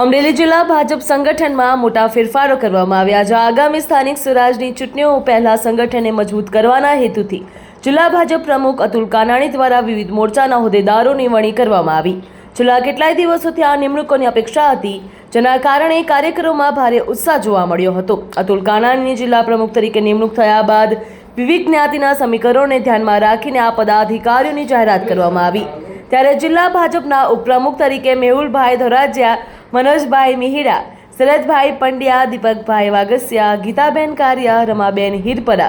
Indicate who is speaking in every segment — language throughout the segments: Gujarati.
Speaker 1: અમરેલી જિલ્લા ભાજપ સંગઠનમાં મોટા ફેરફારો કરવામાં આવ્યા છે। આગામી સ્થાનિક સ્વરાજની ચૂંટણીઓ પહેલા સંગઠનને મજબૂત કરવાના હેતુથી જિલ્લા ભાજપ પ્રમુખ અતુલ કાનાણી દ્વારા વિવિધ મોરચાના હોદ્દેદારોની વરણી કરવામાં આવી। છેલ્લા કેટલાય દિવસોથી આ નિમણૂકોની અપેક્ષા હતી, જેના કારણે કાર્યકરોમાં ભારે ઉત્સાહ જોવા મળ્યો હતો। અતુલ કાનાણીની જિલ્લા પ્રમુખ તરીકે નિમણૂક થયા બાદ વિવિધ જ્ઞાતિના સમીકરણોને ધ્યાનમાં રાખીને આ પદાધિકારીઓની જાહેરાત કરવામાં આવી। ત્યારે જિલ્લા ભાજપના ઉપપ્રમુખ તરીકે મેહુલભાઈ ધોરાજીયા, मनोजभाई मिहिरा, शरदभाई पंड्या, दीपकभाई वागसिया, गीताबेन कारिया, रमाबेन हिरपरा,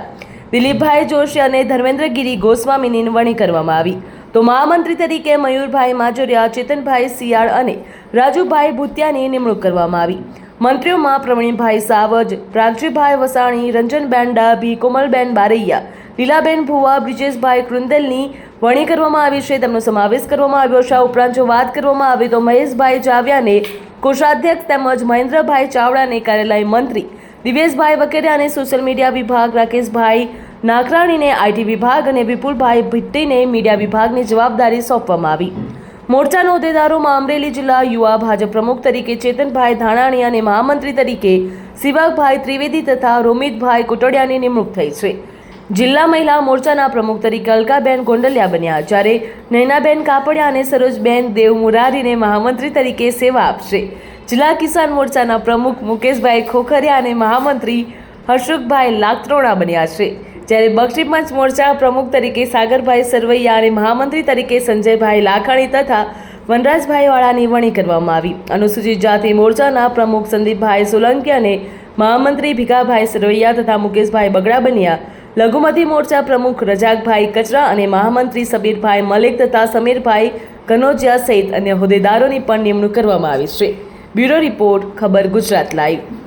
Speaker 1: दिलीपभाई जोशी और धर्मेन्द्रगिरी गोस्वामीनी वरणी करवामां आवी। तो महामंत्री तरीके मयूरभाई माजोरिया, चेतनभाई सियाळ और राजूभाई भूतियानी निमणूक करवामां आवी। मंत्रीओं में प्रवीणभाई सावज, प्रागजीभाई वसाणी, रंजनबेन डाभी, कोमलबेन बारैया, लीलाबेन भुवा, ब्रिजेशभाई क्रुंदेलनी वरणी करवामां आवी छे। तेमनो समावेश करवामां आव्यो छे। उपरांत जो वात करवामां आवे तो महेशभाई जावियाने कोषाध्यक्ष તેમજ મહેન્દ્રભાઈ ચાવડાને કાર્યાલય મંત્રી, દિવેશભાઈ વકેરિયાને સોશિયલ મીડિયા વિભાગ, રાકેશભાઈ નાકરાણીને આઈટી વિભાગ અને વિપુલભાઈ ભટ્ટીને મીડિયા વિભાગની જવાબદારી સોંપવામાં આવી। મોરચાના હોદ્દેદારોમાં અમરેલી જિલ્લા યુવા ભાજપ પ્રમુખ તરીકે ચેતનભાઈ ધાનાણી અને મહામંત્રી તરીકે શિવાભાઈ ત્રિવેદી તથા રોમિતભાઈ કોટડિયાની નિમણૂક થઈ છે। જિલ્લા મહિલા મોરચાના પ્રમુખ તરીકે અલકાબેન ગોંડલિયા બન્યા, જ્યારે નૈનાબેન કાપડિયા અને સરોજબેન દેવમુરારીને મહામંત્રી તરીકે સેવા આપશે। જિલ્લા કિસાન મોરચાના પ્રમુખ મુકેશભાઈ ખોખરિયા અને મહામંત્રી હર્ષુખભાઈ લાકત્રોણા બન્યા છે, જ્યારે બક્ષી પંચ મોરચા પ્રમુખ તરીકે સાગરભાઈ સરવૈયા અને મહામંત્રી તરીકે સંજયભાઈ લાખાણી તથા વનરાજભાઈ વાળાની વરણી કરવામાં આવી। અનુસૂચિત જાતિ મોરચાના પ્રમુખ સંદીપભાઈ સોલંકી અને મહામંત્રી ભીખાભાઈ સરવૈયા તથા મુકેશભાઈ બગડા બન્યા। લઘુમતી મોરચા પ્રમુખ રજાકભાઈ કચરા અને મહામંત્રી સબીરભાઈ મલિક તથા સમીરભાઈ કનોજિયા સહિત અન્ય હોદ્દેદારોની પણ નિમણૂક કરવામાં આવી છે। બ્યુરો રિપોર્ટ, ખબર ગુજરાત લાઈવ।